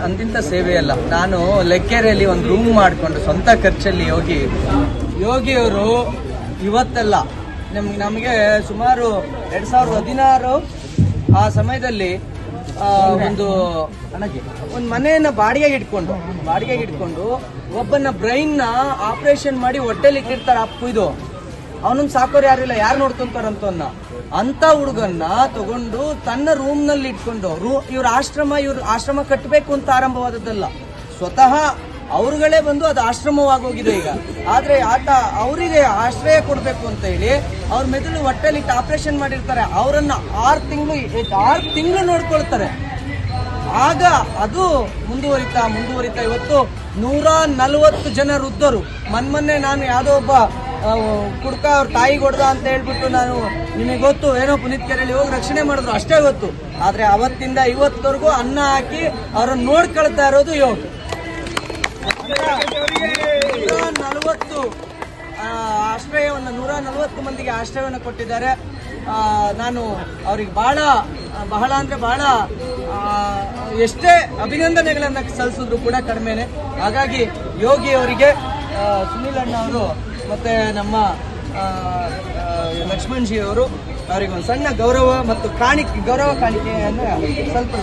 ಅಂತಿಂತ ಸೇವೆ ಅಲ್ಲ. ನಾನು ಲೆಕ್ಕೇರಿಯಲ್ಲಿ ಒಂದು ರೂಮ್ ಮಾಡಿಕೊಂಡು ಸ್ವಂತ ಖರ್ಚಲ್ಲಿ ಯೋಗಿಯವರು ಇವತ್ತಲ್ಲ, ನಮಗೆ ಸುಮಾರು 2016 ಆ ಸಮಯದಲ್ಲಿ ಒಂದು ಮನೆಯನ್ನ ಬಾಡಿಗೆಗೆ ಇಟ್ಕೊಂಡು ಒಬ್ಬನ ಬ್ರೈನ್ ನ ಆಪರೇಷನ್ ಮಾಡಿ ಹೊಟ್ಟೆಲಿ ಇಟ್ಟಿರ್ತಾರೆ. ಅಪ್ಪು ಇದು ಅವನನ್ನ ಸಾಕೋರು ಯಾರಿಲ್ಲ, ಯಾರು ನೋಡ್ಕೊಂತಾರಂತ ಅಂತ ಹುಡುಗನ್ನ ತಗೊಂಡು ತನ್ನ ರೂಮ್ ನಲ್ಲಿ ಇಟ್ಕೊಂಡು ಇವ್ರ ಆಶ್ರಮ ಕಟ್ಟಬೇಕು ಅಂತ ಆರಂಭವಾದದ್ದಲ್ಲ, ಸ್ವತಃ ಅವ್ರುಗಳೇ ಬಂದು ಅದು ಆಶ್ರಮವಾಗೋಗಿದೆ ಈಗ. ಆದ್ರೆ ಆತ ಅವರಿಗೆ ಆಶ್ರಯ ಕೊಡ್ಬೇಕು ಅಂತ ಹೇಳಿ ಅವ್ರ ಮೆದುಳು ಹೊಟ್ಟೆಲಿ ಆಪರೇಷನ್ ಮಾಡಿರ್ತಾರೆ. ಅವರನ್ನ 6 ತಿಂಗಳು ನೋಡ್ಕೊಳ್ತಾರೆ. ಆಗ ಅದು ಮುಂದುವರಿತಾ ಇವತ್ತು 140 ಜನ ವೃದ್ಧರು. ಮೊನ್ನೆ ನಾನು ಯಾವುದೋ ಒಬ್ಬ ಕುಡ್ಕ ಅವ್ರ ತಾಯಿಗೆ ಹೊಡೆದ ಅಂತ ಹೇಳ್ಬಿಟ್ಟು ನಾನು ನಿಮಗೆ ಗೊತ್ತು ಏನೋ ಪುನೀತ್ ಕೆರೆಯಲ್ಲಿ ಹೋಗಿ ರಕ್ಷಣೆ ಮಾಡಿದ್ರು, ಅಷ್ಟೇ ಗೊತ್ತು. ಆದ್ರೆ ಅವತ್ತಿಂದ ಇವತ್ತವರೆಗೂ ಅನ್ನ ಹಾಕಿ ಅವ್ರನ್ನ ನೋಡ್ಕೊಳ್ತಾ ಇರೋದು ಯೋಗ. 140 ಆಶ್ರಯವನ್ನು 140 ಮಂದಿಗೆ ಆಶ್ರಯವನ್ನು ಕೊಟ್ಟಿದ್ದಾರೆ. ನಾನು ಅವ್ರಿಗೆ ಬಹಳ ಅಂದ್ರೆ ಬಹಳ ಎಷ್ಟೇ ಅಭಿನಂದನೆಗಳನ್ನ ಸಲ್ಲಿಸಿದ್ರು ಕೂಡ ಕಡಿಮೆನೆ. ಹಾಗಾಗಿ ಯೋಗಿ ಅವರಿಗೆ ಸುನಿಲ್ ಅಣ್ಣ ಅವರು ಮತ್ತೆ ನಮ್ಮ ಲಕ್ಷ್ಮಣ್ ಜಿ ಅವರು ಅವರಿಗೆ ಒಂದು ಸಣ್ಣ ಗೌರವ ಮತ್ತು ಗೌರವ ಕಾಣಿಕೆಯನ್ನು ಸ್ವಲ್ಪ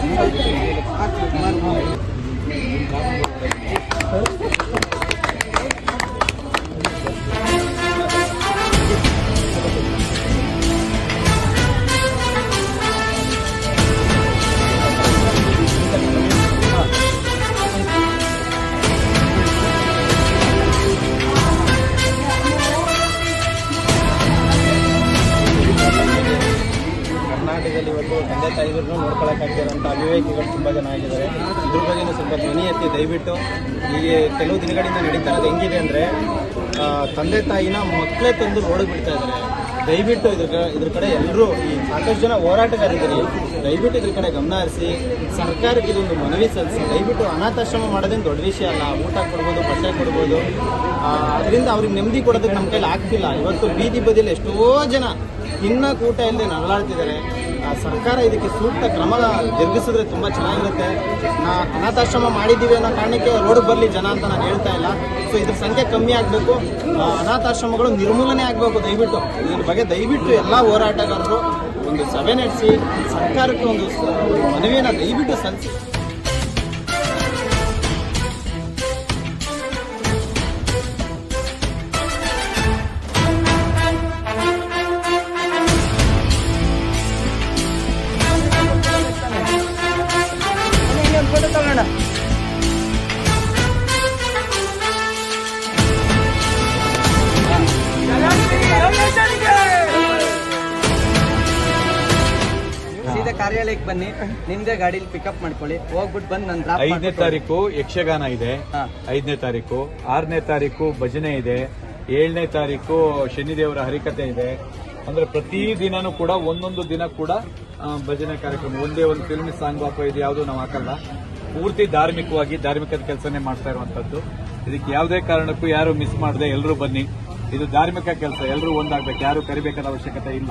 ಕರ್ನಾಟಕದಲ್ಲಿ ಇವತ್ತು ತಂದೆ ತಾಯಿಗಳನ್ನು ನೋಡ್ಕೊಳ್ಳೋಕ್ಕಾಗ್ತಿರೋಂಥ ಅವಿವೇಕಿಗಳು ತುಂಬ ಜನ ಆಗಿದ್ದಾರೆ. ಇದ್ರ ಬಗ್ಗೆ ಸ್ವಲ್ಪ ಧ್ವನಿ ಎತ್ತಿ ದಯವಿಟ್ಟು ಹೀಗೆ ಕೆಲವು ದಿನಗಳಿಂದ ನಡೀತಾ ಇರೋದು ಹೆಂಗಿದೆ ಅಂದರೆ, ತಂದೆ ತಾಯಿನ ಮಕ್ಕಳೇ ತಂದು ರೋಡಿಗೆ ಬಿಡ್ತಾ ಇದ್ದಾರೆ. ದಯವಿಟ್ಟು ಇದ್ರ ಕಡೆ ಎಲ್ಲರೂ ಸಾಕಷ್ಟು ಜನ ಹೋರಾಟಗಾರಿದ್ದೀರಿ, ದಯವಿಟ್ಟು ಇದ್ರ ಕಡೆ ಗಮನ ಹರಿಸಿ ಸರ್ಕಾರಕ್ಕೆ ಇದೊಂದು ಮನವಿ ಸಲ್ಲಿಸಿ. ದಯವಿಟ್ಟು ಅನಾಥಾಶ್ರಮ ಮಾಡೋದೇನು ದೊಡ್ಡ ವಿಷಯ ಅಲ್ಲ, ಊಟ ಕೊಡ್ಬೋದು, ಬಟ್ಟೆ ಕೊಡ್ಬೋದು, ಅದರಿಂದ ಅವ್ರಿಗೆ ನೆಮ್ಮದಿ ಕೊಡೋದಕ್ಕೆ ನಮ್ಮ ಕೈಲಿ ಆಗ್ತಿಲ್ಲ. ಇವತ್ತು ಬೀದಿ ಬದಿಯಲ್ಲಿ ಎಷ್ಟೋ ಜನ ತಿನ್ನಕ್ಕೆ ಊಟ ಇಲ್ಲದೆ ನರಳಾಡ್ತಿದ್ದಾರೆ. ಸರ್ಕಾರ ಇದಕ್ಕೆ ಸೂಕ್ತ ಕ್ರಮ ಜರುಗಿಸಿದ್ರೆ ತುಂಬ ಚೆನ್ನಾಗಿರುತ್ತೆ. ಅನಾಥಾಶ್ರಮ ಮಾಡಿದ್ದೀವಿ ಅನ್ನೋ ಕಾರಣಕ್ಕೆ ರೋಡ್ಗೆ ಬರಲಿ ಜನ ಅಂತ ನಾನು ಹೇಳ್ತಾ ಇಲ್ಲ. ಸೊ ಇದ್ರ ಸಂಖ್ಯೆ ಕಮ್ಮಿ ಆಗಬೇಕು, ಅನಾಥಾಶ್ರಮಗಳು ನಿರ್ಮೂಲನೆ ಆಗಬೇಕು. ದಯವಿಟ್ಟು ಇದ್ರ ಬಗ್ಗೆ ದಯವಿಟ್ಟು ಎಲ್ಲ ಹೋರಾಟಗಾರರು ಒಂದು ಸಭೆ ನಡೆಸಿ ಸರ್ಕಾರಕ್ಕೆ ಒಂದು ಮನವಿಯನ್ನು ದಯವಿಟ್ಟು ಸಲ್ಲಿಸಿ. ಸೀದಾ ಕಾರ್ಯಾಲಯಕ್ಕೆ ಬನ್ನಿ, ನಿಮ್ದೇ ಗಾಡಿಲಿ ಪಿಕಪ್ ಮಾಡ್ಕೊಳ್ಳಿ, ಹೋಗ್ಬಿಟ್ಟು ಬಂದು ನನ್ನ 5ನೇ ತಾರೀಕು ಯಕ್ಷಗಾನ ಇದೆ, 5ನೇ ತಾರೀಕು, 6ನೇ ತಾರೀಕು ಭಜನೆ ಇದೆ, 7ನೇ ತಾರೀಕು ಶನಿದೇವರ ಹರಿಕತೆ ಇದೆ. ಅಂದ್ರೆ ಪ್ರತಿ ದಿನನೂ ಕೂಡ ಒಂದೊಂದು ದಿನ ಕೂಡ ಭಜನೆ ಕಾರ್ಯಕ್ರಮ, ಒಂದೇ ಒಂದು ಫಿಲ್ಮ್ ಸಾಂಗ್ ಅಥವಾ ಇದು ಯಾವುದು ನಾವು ಹಾಕಲ್ಲ. ಪೂರ್ತಿ ಧಾರ್ಮಿಕದ ಕೆಲಸನೇ ಮಾಡ್ತಾ ಇರುವಂತದ್ದು. ಇದಕ್ಕೆ ಯಾವುದೇ ಕಾರಣಕ್ಕೂ ಯಾರು ಮಿಸ್ ಮಾಡದೆ ಎಲ್ಲರೂ ಬನ್ನಿ. ಇದು ಧಾರ್ಮಿಕ ಕೆಲಸ, ಎಲ್ಲರೂ ಒಂದಾಗಬೇಕು, ಯಾರು ಕರಿಬೇಕಾದ ಅವಶ್ಯಕತೆ ಇಲ್ಲ.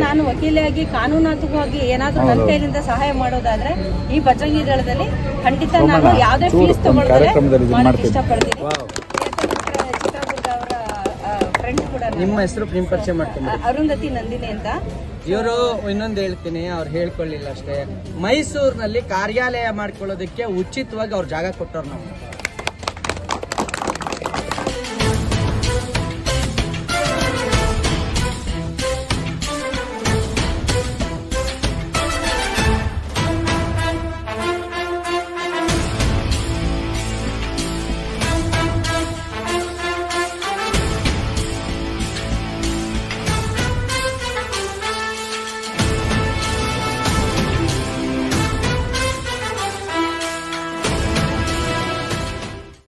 ನಾನು ವಕೀಲೆಯಾಗಿ ಕಾನೂನಾತ್ಮಕವಾಗಿ ಏನಾದ್ರೂ ನನ್ನ ಕೈಲಿಂದ ಸಹಾಯ ಮಾಡೋದಾದ್ರೆ ಈ ಬಜರಂಗಿ ದಳದಲ್ಲಿ ಖಂಡಿತ ನಾನು ಯಾವುದೇ ಫೀಸ್ ತಗೊಳ್ತಾರೆ ಮಾಡಕ್ಕೆ ಇಷ್ಟಪಡ್ತೀನಿ. ಚಿತ್ರದುರ್ಗ ಅವರ ಫ್ರೆಂಡ್ ಕೂಡ, ನಿಮ್ಮ ಹೆಸರು ನಿಮ್ಮ ಪರಿಚಯ ಮಾಡ್ತೀನಿ, ಅರುಂಧತಿ ನಂದಿನಿ ಅಂತ. ಇವರು ಇನ್ನೊಂದು ಹೇಳ್ತೀನಿ, ಅವ್ರು ಹೇಳ್ಕೊಳ್ಳಿಲ್ಲ ಅಷ್ಟೇ, ಮೈಸೂರಿನಲ್ಲಿ ಕಾರ್ಯಾಲಯ ಮಾಡ್ಕೊಳ್ಳೋದಕ್ಕೆ ಉಚಿತವಾಗಿ ಅವ್ರ ಜಾಗ ಕೊಟ್ಟವ್ರು ನಾವು.